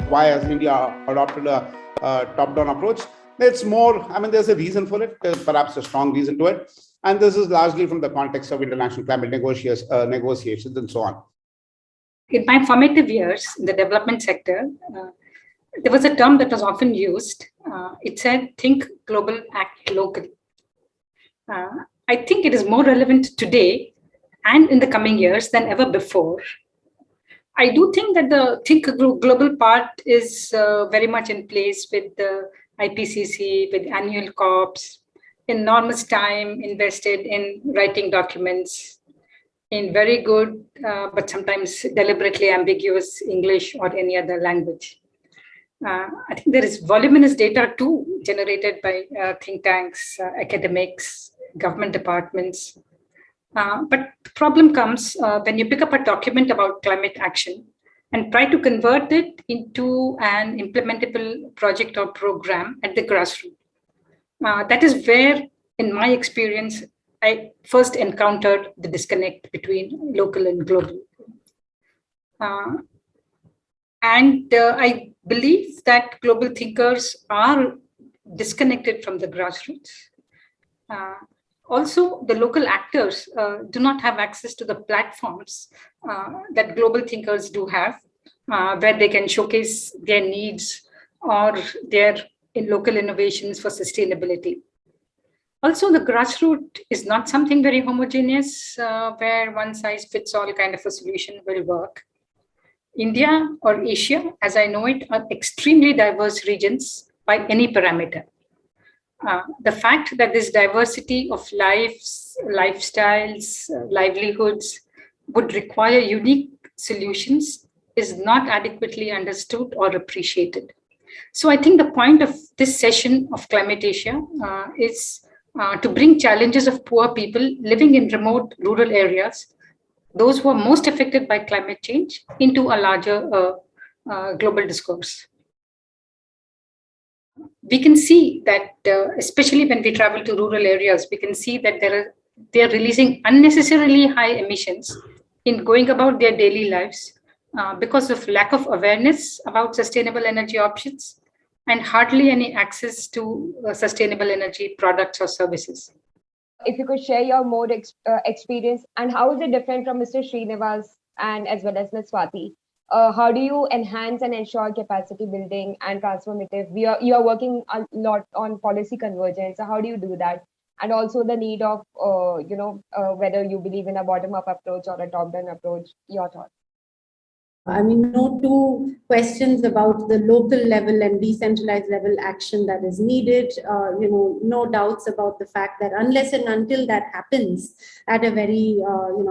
why has India adopted a top-down approach? It's more, I mean, there's a reason for it, perhaps a strong reason to it. And this is largely from the context of international climate negotiations and so on. In my formative years in the development sector, there was a term that was often used. It said, think global, act local. I think it is more relevant today and in the coming years than ever before. I do think that the think global part is very much in place with the IPCC, with annual COPs, enormous time invested in writing documents in very good, but sometimes deliberately ambiguous English or any other language. I think there is voluminous data too generated by think tanks, academics, government departments. But the problem comes when you pick up a document about climate action and try to convert it into an implementable project or program at the grassroots. That is where, in my experience, I first encountered the disconnect between local and global. I believe that global thinkers are disconnected from the grassroots. Also, the local actors do not have access to the platforms that global thinkers do have, where they can showcase their needs or their local innovations for sustainability. Also, the grassroots is not something very homogeneous, where one size fits all kind of a solution will work. India or Asia, as I know it, are extremely diverse regions by any parameter. The fact that this diversity of lives, lifestyles, livelihoods would require unique solutions is not adequately understood or appreciated. So I think the point of this session of Climate Asia is to bring challenges of poor people living in remote rural areas, those who are most affected by climate change, into a larger global discourse. We can see that, especially when we travel to rural areas, we can see that they are releasing unnecessarily high emissions in going about their daily lives because of lack of awareness about sustainable energy options and hardly any access to sustainable energy products or services. If you could share your mode experience and how is it different from Mr. Srinivas and as well as Ms. Svati? How do you enhance and ensure capacity building and transformative? You are working a lot on policy convergence. So how do you do that? And also the need of, whether you believe in a bottom-up approach or a top-down approach, your thoughts? I mean, no two questions about the local level and decentralized level action that is needed. No doubts about the fact that unless and until that happens at a very,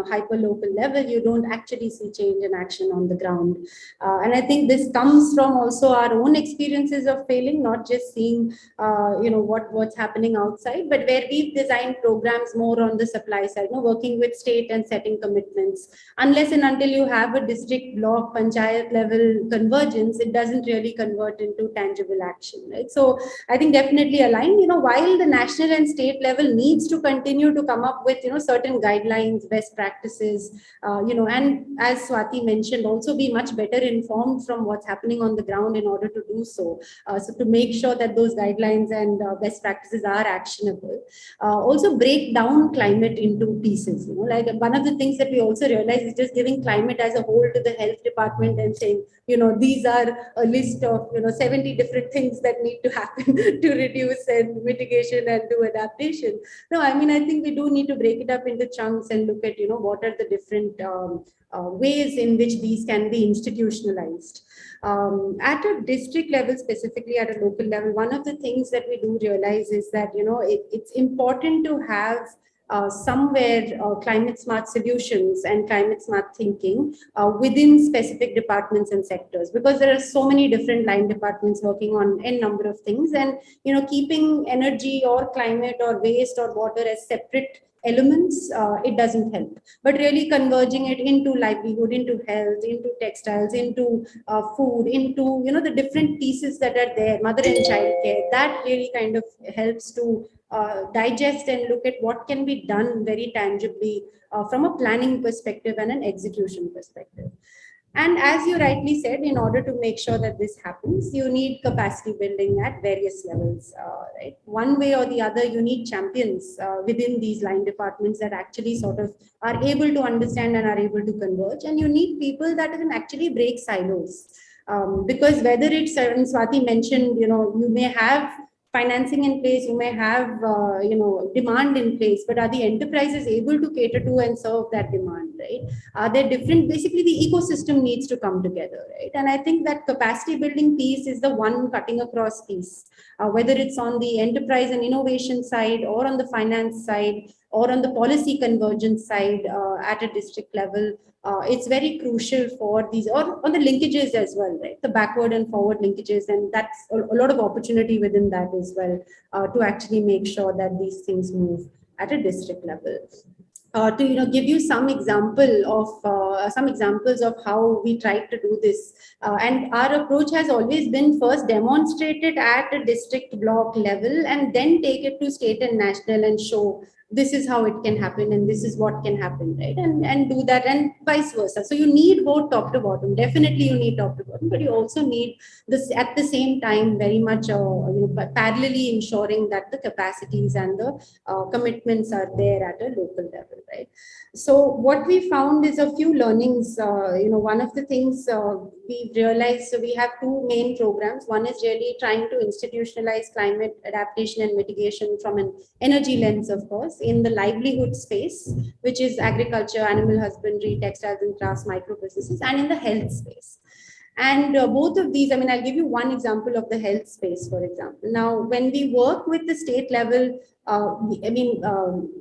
hyper local level, you don't actually see change and action on the ground. And I think this comes from also our own experiences of failing, not just seeing, what's happening outside, but where we've designed programs more on the supply side, working with state and setting commitments. Unless and until you have a district block panchayat level convergence, it doesn't really convert into tangible action, right? So I think definitely aligned, while the national and state level needs to continue to come up with, certain guidelines, best practices, and as Swati mentioned, also be much better informed from what's happening on the ground in order to do so. So to make sure that those guidelines and best practices are actionable. Also break down climate into pieces, like one of the things that we also realize is just giving climate as a whole to the health department and saying, these are a list of, 70 different things that need to happen to reduce and mitigation and do adaptation. No, I mean, I think we do need to break it up into chunks and look at, what are the different ways in which these can be institutionalized. At a district level, specifically at a local level, one of the things that we do realize is that, it's important to have somewhere climate smart solutions and climate smart thinking within specific departments and sectors, because there are so many different line departments working on a number of things, and keeping energy or climate or waste or water as separate elements, it doesn't help, but really converging it into livelihood, into health, into textiles, into food, into the different pieces that are there, mother and child care, that really kind of helps to digest and look at what can be done very tangibly from a planning perspective and an execution perspective. And as you rightly said, in order to make sure that this happens, you need capacity building at various levels, right? One way or the other, you need champions within these line departments that actually sort of are able to understand and are able to converge. And you need people that can actually break silos. Because whether it's, and Swati mentioned, you may have financing in place, you may have demand in place, but are the enterprises able to cater to and serve that demand, right? Are there different, basically the ecosystem needs to come together, right? And I think that capacity building piece is the one cutting across piece, whether it's on the enterprise and innovation side, or on the finance side, or on the policy convergence side at a district level. It's very crucial for these, or on the linkages as well, right? The backward and forward linkages, and that's a lot of opportunity within that as well, to actually make sure that these things move at a district level. To give you some examples of how we tried to do this, and our approach has always been first demonstrate it at a district block level, and then take it to state and national and show this is how it can happen and this is what can happen, right? And do that, and vice versa. So you need both top to bottom. Definitely you need top to bottom, but you also need this at the same time, very much parallelly ensuring that the capacities and the commitments are there at a local level, right? So what we found is a few learnings. One of the things we realized, so we have two main programs. One is really trying to institutionalize climate adaptation and mitigation from an energy lens, of course, in the livelihood space, which is agriculture, animal husbandry, textiles and crafts, micro businesses, and in the health space. And both of these, I'll give you one example of the health space, for example. Now, when we work with the state level,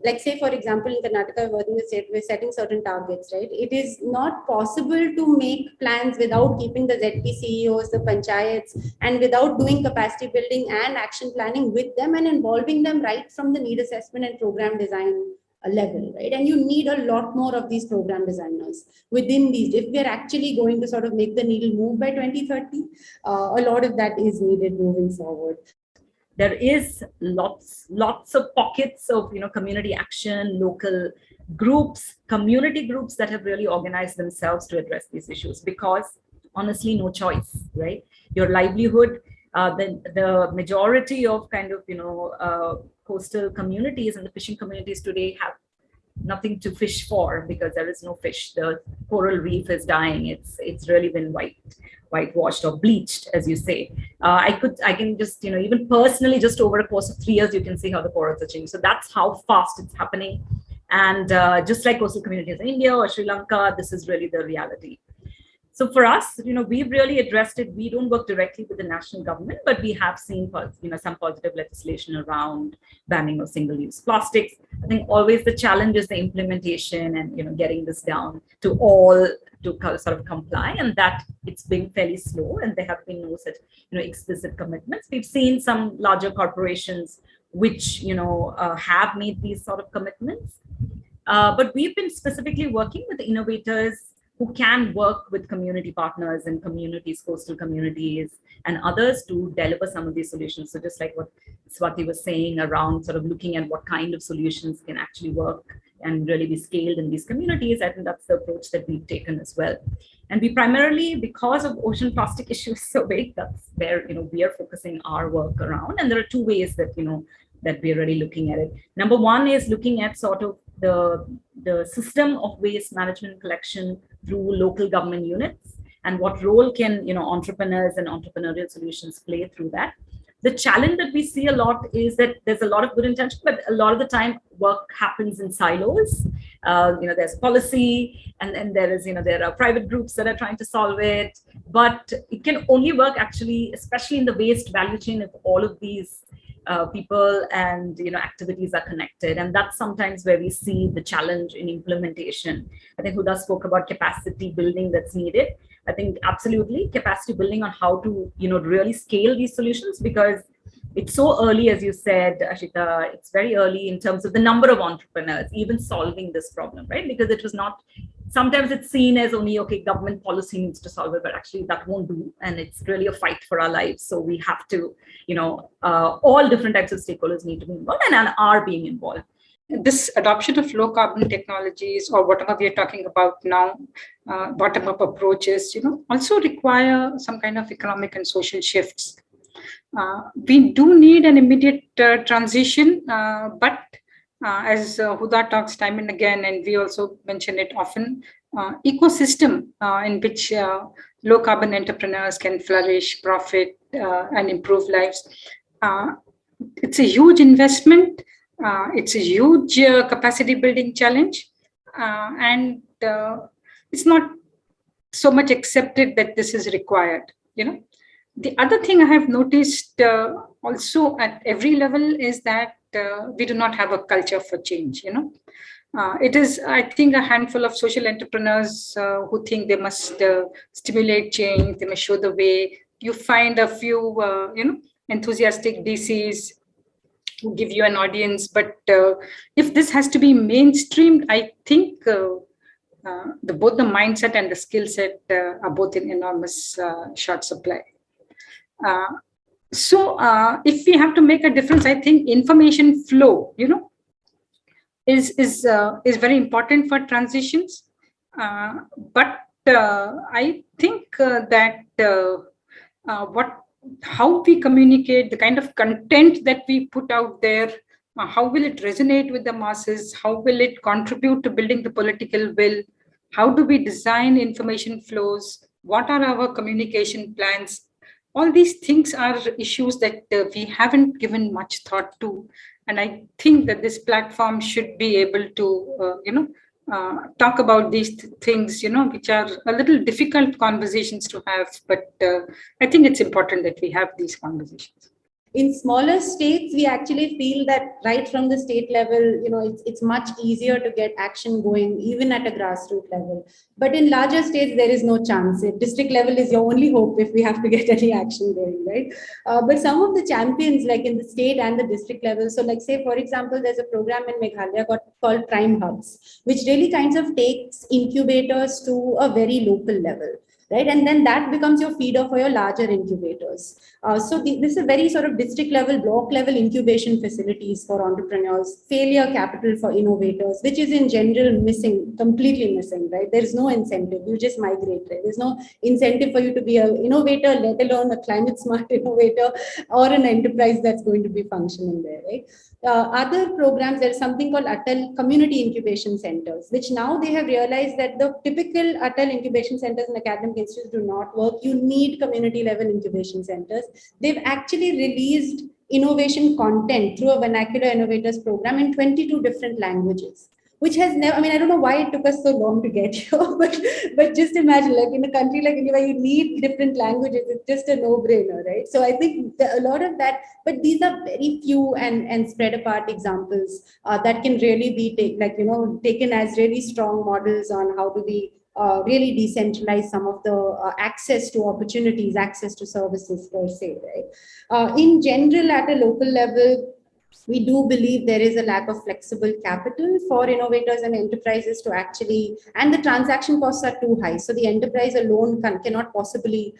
like say, for example, in Karnataka, working with state, we're setting certain targets, right? It is not possible to make plans without keeping the ZP CEOs, the panchayats, and without doing capacity building and action planning with them and involving them right from the need assessment and program design level, right? And you need a lot more of these program designers within these. If we're actually going to sort of make the needle move by 2030, a lot of that is needed moving forward. There is lots of pockets of community action, local groups, community groups that have really organized themselves to address these issues, because honestly, no choice, right? Your livelihood, the majority of coastal communities and the fishing communities today have nothing to fish for because there is no fish. The coral reef is dying. It's really been whitewashed or bleached, as you say. I can just, even personally, just over a course of 3 years, you can see how the corals are changing. So that's how fast it's happening. And just like coastal communities in India or Sri Lanka, this is really the reality. So for us, we've really addressed it. We don't work directly with the national government, but we have seen, some positive legislation around banning of single-use plastics. I think always the challenge is the implementation and, getting this down to all to sort of comply, and that it's been fairly slow, and there have been no such, explicit commitments. We've seen some larger corporations which, have made these sort of commitments. But we've been specifically working with innovators who can work with community partners and communities, coastal communities and others to deliver some of these solutions. So just like what Svati was saying around sort of looking at what kind of solutions can actually work and really be scaled in these communities, I think that's the approach that we've taken as well. And we primarily, because of ocean plastic issues so big, that's where, we are focusing our work around. And there are two ways that, that we're really looking at it. Number one is looking at sort of the system of waste management collection through local government units, and what role can entrepreneurs and entrepreneurial solutions play through that. The challenge that we see a lot is that there's a lot of good intention, but a lot of the time work happens in silos. There's policy, and then there is there are private groups that are trying to solve it, but it can only work actually, especially in the waste value chain, if all of these people and activities are connected. And that's sometimes where we see the challenge in implementation. I think Huda spoke about capacity building that's needed. I think absolutely capacity building on how to really scale these solutions, because it's so early, as you said, Ashita, it's very early in terms of the number of entrepreneurs even solving this problem, right? Because it was not, sometimes it's seen as only, okay, government policy needs to solve it, but actually that won't do. And it's really a fight for our lives. So we have to, all different types of stakeholders need to be involved and are being involved. this adoption of low carbon technologies, or whatever we are talking about now, bottom up approaches, also require some kind of economic and social shifts. We do need an immediate transition, but as Huda talks time and again, and we also mention it often, ecosystem in which low carbon entrepreneurs can flourish, profit, and improve lives. It's a huge investment. It's a huge capacity building challenge. And it's not so much accepted that this is required, The other thing I have noticed also at every level is that we do not have a culture for change, It is, I think, a handful of social entrepreneurs who think they must stimulate change, they must show the way. You find a few, enthusiastic DCs who give you an audience. But if this has to be mainstreamed, I think both the mindset and the skill set are both in enormous short supply. So if we have to make a difference, I think information flow, is very important for transitions. But I think that how we communicate, the kind of content that we put out there, how will it resonate with the masses? How will it contribute to building the political will? How do we design information flows? What are our communication plans? All these things are issues that we haven't given much thought to. And I think that this platform should be able to, talk about these things, which are a little difficult conversations to have. But I think it's important that we have these conversations. In smaller states, we actually feel that right from the state level, it's much easier to get action going, even at a grassroots level. But in larger states, there is no chance. District level is your only hope if we have to get any action going, right? But some of the champions, like in the state and the district level, so like say, for example, there's a program in Meghalaya called Prime Hubs, which really kinds of takes incubators to a very local level. Right, and then that becomes your feeder for your larger incubators. So this is a very sort of district level, block level incubation facilities for entrepreneurs, failure capital for innovators, which is in general missing, completely missing, right? There is no incentive, you just migrate, right? There's no incentive for you to be an innovator, let alone a climate smart innovator or an enterprise that's going to be functioning there, right? Other programs, there's something called Atal Community Incubation Centers, which now they have realized that the typical Atal incubation centers and academic institutes do not work. You need community level incubation centers. They've actually released innovation content through a vernacular innovators program in 22 different languages, which has never, I don't know why it took us so long to get here, but just imagine, like in a country like India, where you need different languages, it's just a no-brainer, right? So I think a lot of that, but these are very few and spread apart examples that can really be taken as really strong models on how do we really decentralize some of the access to opportunities, access to services per se, right? In general, at a local level, we do believe there is a lack of flexible capital for innovators and enterprises to actually, and the transaction costs are too high. So the enterprise alone cannot possibly,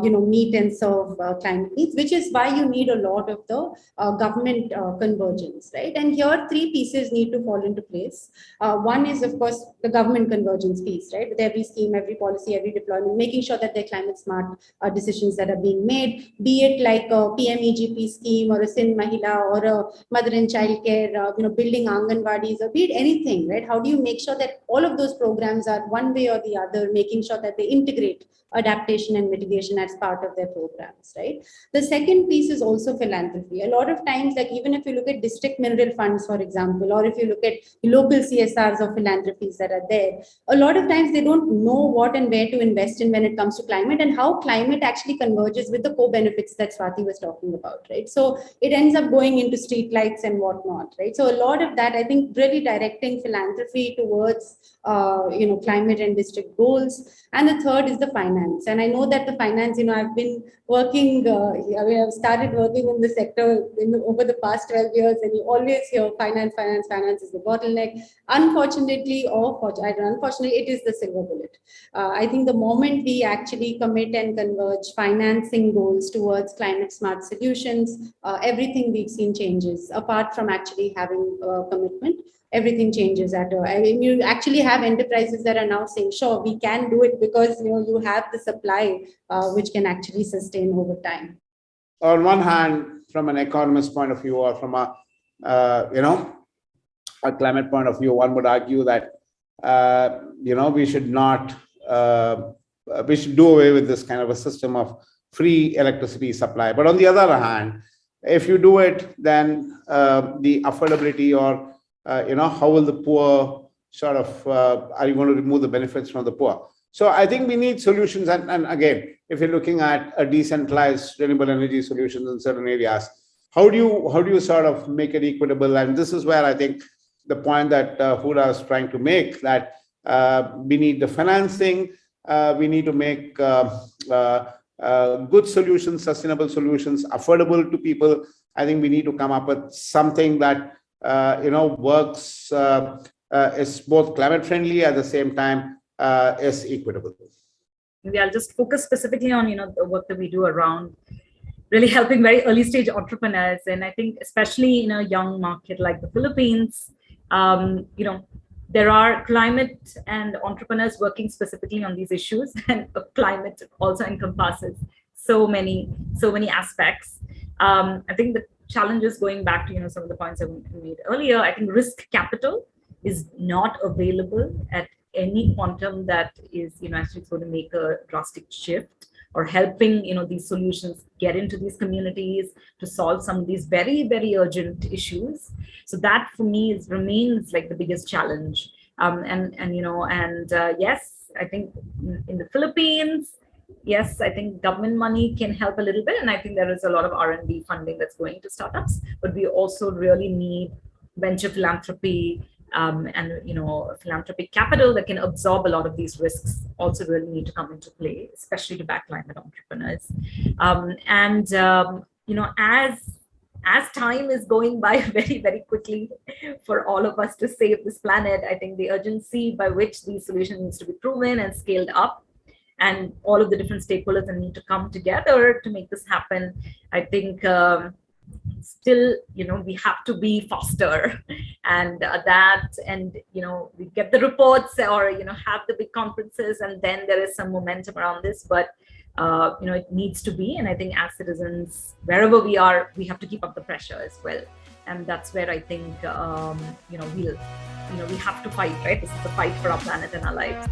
meet and serve climate needs, which is why you need a lot of the government convergence, right? And here, three pieces need to fall into place. One is, of course, the government convergence piece, right? With every scheme, every policy, every deployment, making sure that they're climate smart decisions that are being made, be it like a PMEGP scheme or a Sindh Mahila or a mother and child care, building Anganwadis, or be it anything, right? How do you make sure that all of those programs are one way or the other, making sure that they integrate adaptation and mitigation as part of their programs, right? The second piece is also philanthropy. A lot of times, like even if you look at district mineral funds, for example, or if you look at local CSRs or philanthropies that are there, a lot of times they don't know what and where to invest in when it comes to climate and how climate actually converges with the co-benefits that Svati was talking about, right? So it ends up going into street lights and whatnot, right? So a lot of that, I think, really directing philanthropy towards, climate and district goals. And the third is the finance. And I know that the finance, I've been working, I've started working in the sector over the past 12 years, and you always hear finance is the bottleneck. Unfortunately, unfortunately, it is the silver bullet. I think the moment we actually commit and converge financing goals towards climate smart solutions, everything we've seen changes. Apart from actually having a commitment, everything changes I mean, you actually have enterprises that are now saying, sure, we can do it because you have the supply which can actually sustain over time. On one hand, from an economist point of view, or from a climate point of view, one would argue that we should not we should do away with this kind of a system of free electricity supply. But on the other hand, if you do it, then the affordability, or how will the poor sort of are you going to remove the benefits from the poor? So I think we need solutions. And again, if you're looking at a decentralized renewable energy solutions in certain areas, how do you sort of make it equitable? And this is where I think the point that Huda is trying to make, that we need the financing, we need to make good solutions, sustainable solutions, affordable to people. I think we need to come up with something that works, is both climate friendly, at the same time is equitable. Maybe I'll just focus specifically on the work that we do around really helping very early stage entrepreneurs. And I think especially in a young market like the Philippines, there are climate and entrepreneurs working specifically on these issues, and climate also encompasses so many aspects. I think the challenges, going back to some of the points I made earlier, I think risk capital is not available at any quantum that is actually going to make a drastic shift, or helping these solutions get into these communities to solve some of these very, very urgent issues. So that for me remains like the biggest challenge. Yes, I think in the Philippines, yes, I think government money can help a little bit, and I think there is a lot of R&D funding that's going to startups, but we also really need venture philanthropy, and philanthropic capital that can absorb a lot of these risks also really need to come into play, especially to back climate entrepreneurs. As time is going by very, very quickly for all of us to save this planet, I think the urgency by which these solutions needs to be proven and scaled up, and all of the different stakeholders that need to come together to make this happen, I think still we have to be faster, and we get the reports, or have the big conferences, and then there is some momentum around this, but it needs to be. And I think as citizens, wherever we are, we have to keep up the pressure as well, and that's where I think we have to fight, right? This is the fight for our planet and our lives.